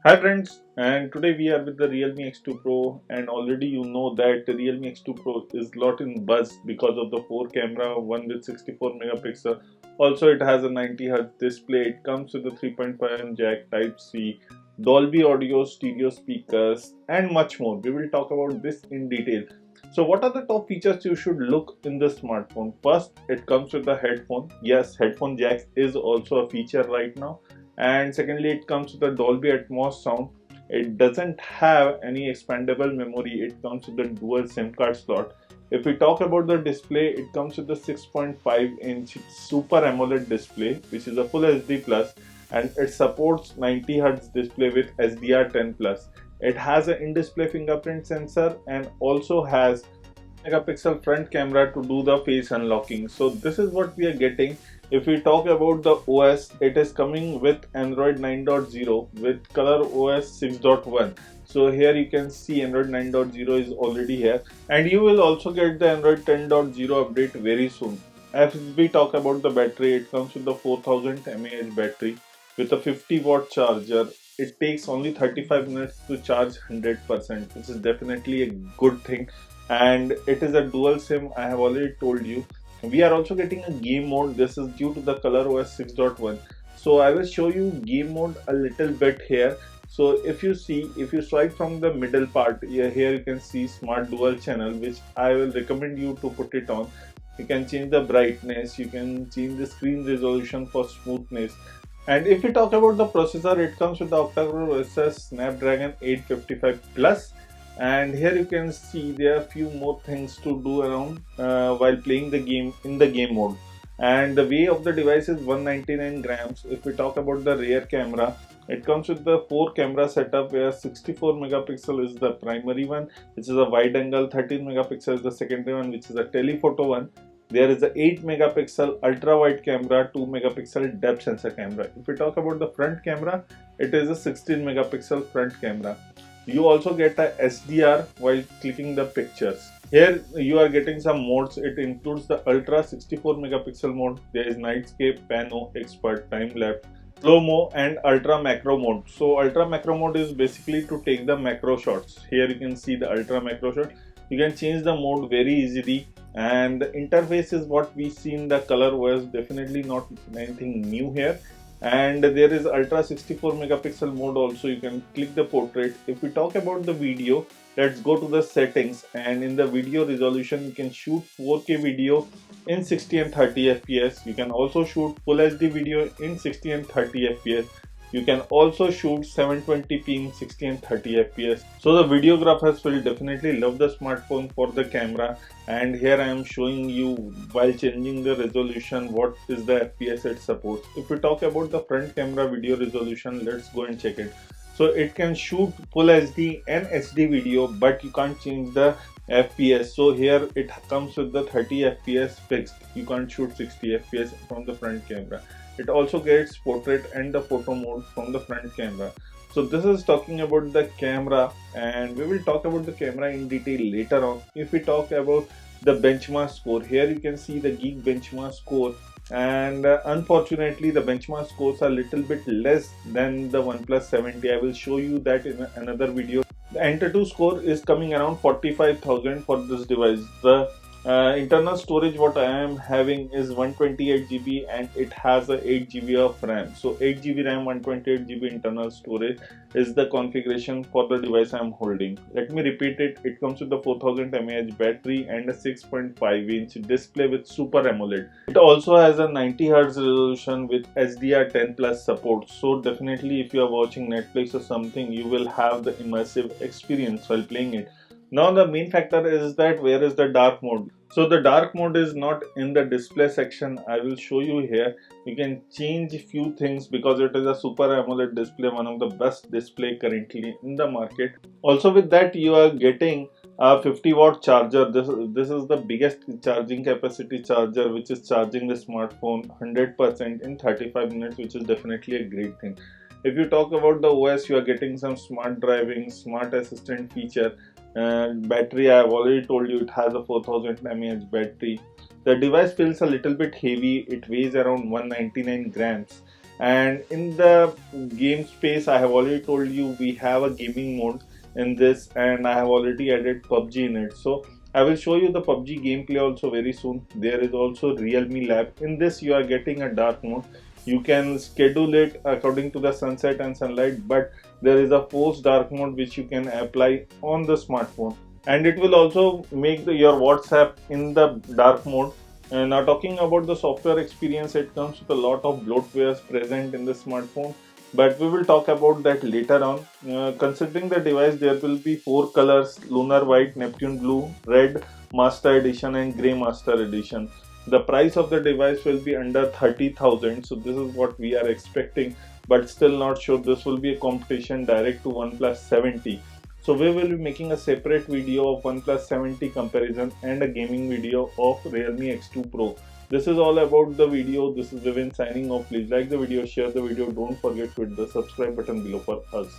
Hi friends, and today we are with the Realme X2 Pro, and already you know that the Realme X2 Pro is lot in buzz because of the 4 camera, one with 64 megapixel. Also it has a 90 Hz display, it comes with a 3.5 jack Type C, Dolby audio, stereo speakers and much more. We will talk about this in detail. So what are the top features you should look in the smartphone? First, it comes with the headphone. Yes, headphone jack is also a feature right now, and secondly it comes with a Dolby Atmos sound. It doesn't have any expandable memory, it comes with a dual SIM card slot. If we talk about the display, it comes with a 6.5-inch Super AMOLED display which is a full HD plus, and it supports 90 Hz display with SDR10 plus. It has an in-display fingerprint sensor and also has megapixel front camera to do the face unlocking. So this is what we are getting. If we talk about the OS, it is coming with Android 9.0 with Color OS 6.1. So here you can see Android 9.0 is already here, and you will also get the Android 10.0 update very soon. As we talk about the battery, it comes with the 4000 mAh battery with a 50-watt charger. It takes only 35 minutes to charge 100%, which is definitely a good thing, and it is a dual SIM. I have already told you. We are also getting a game mode. This is due to the ColorOS 6.1. So I will show you game mode a little bit here. So if you see, if you swipe from the middle part, here you can see smart dual channel, which I will recommend you to put it on. You can change the brightness, you can change the screen resolution for smoothness. And if we talk about the processor, it comes with the octa-core processor Snapdragon 855 plus. And here you can see there are few more things to do around while playing the game in the game mode. And the weight of the device is 199 grams. If we talk about the rear camera, it comes with the 4 camera setup where 64 megapixel is the primary one, which is a wide angle, 13 megapixel is the secondary one, which is a telephoto one. There is a 8 megapixel ultra wide camera, 2 megapixel depth sensor camera. If we talk about the front camera, it is a 16 megapixel front camera. You also get a SDR while clicking the pictures. Here you are getting some modes. It includes the ultra 64 megapixel mode. There is nightscape, pano, expert, time lapse, slow mo and ultra macro mode. So ultra macro mode is basically to take the macro shots. Here you can see the ultra macro shot. You can change the mode very easily, and the interface is what we see in the color was definitely not anything new here. And there is ultra 64 megapixel mode also. You can click the portrait. If we talk about the video, let's go to the settings, and in the video resolution you can shoot 4K video in 60 and 30 fps. You can also shoot full HD video in 60 and 30 fps. You can also shoot 720p in 60 and 30 fps. So the videographers will definitely love the smartphone for the camera. And here I am showing you while changing the resolution what is the fps it supports. If we talk about the front camera video resolution, let's go and check it. So it can shoot full HD and HD video, but you can't change the fps. So here it comes with the 30 fps fixed. You can't shoot 60 fps from the front camera. It also gets portrait and the photo mode from the front camera. So this is talking about the camera, and we will talk about the camera in detail later on. If we talk about the benchmark score, here you can see the Geek benchmark score, and unfortunately the benchmark scores are a little bit less than the OnePlus 70. I will show you that in another video. The Enter2 score is coming around 45,000 for this device. The internal storage what I am having is 128 GB, and it has a 8 GB of RAM. So 8 GB RAM, 128 GB internal storage is the configuration for the device I am holding. Let me repeat it. It comes with the 4000 mAh battery and a 6.5-inch display with Super AMOLED. It also has a 90 Hz resolution with SDR10 plus support. So definitely if you are watching Netflix or something, you will have the immersive experience while playing it. Now the main factor is that where is the dark mode. So the dark mode is not in the display section. I will show you here. You can change few things because it is a Super AMOLED display, one of the best display currently in the market. Also with that you are getting a 50-watt charger. This is the biggest charging capacity charger which is charging the smartphone 100% in 35 minutes, which is definitely a great thing. If you talk about the OS, you are getting some smart driving, smart assistant feature. And battery, I have already told you it has a 4000 mAh battery. The device feels a little bit heavy. It weighs around 199 grams, And in the game space, I have already told you we have a gaming mode in this, and I have already added PUBG in it. So I will show you the PUBG gameplay also very soon. There is also Realme Lab. In this you are getting a dark mode. You can schedule it according to the sunset and sunlight, but there is a forced dark mode which you can apply on the smartphone, and it will also make your WhatsApp in the dark mode. And now talking about the software experience, it comes with a lot of bloatwares present in the smartphone, but we will talk about that later on. Considering the device, there will be 4 colors: lunar white, Neptune blue, red master edition, and grey master edition. The price of the device will be under 30,000, so this is what we are expecting, but still not sure. This will be a competition direct to OnePlus 70. So we will be making a separate video of OnePlus 70 comparison and a gaming video of Realme X2 Pro. This is all about the video. This is Vivin signing off. Please like the video, share the video. Don't forget to hit the subscribe button below for us.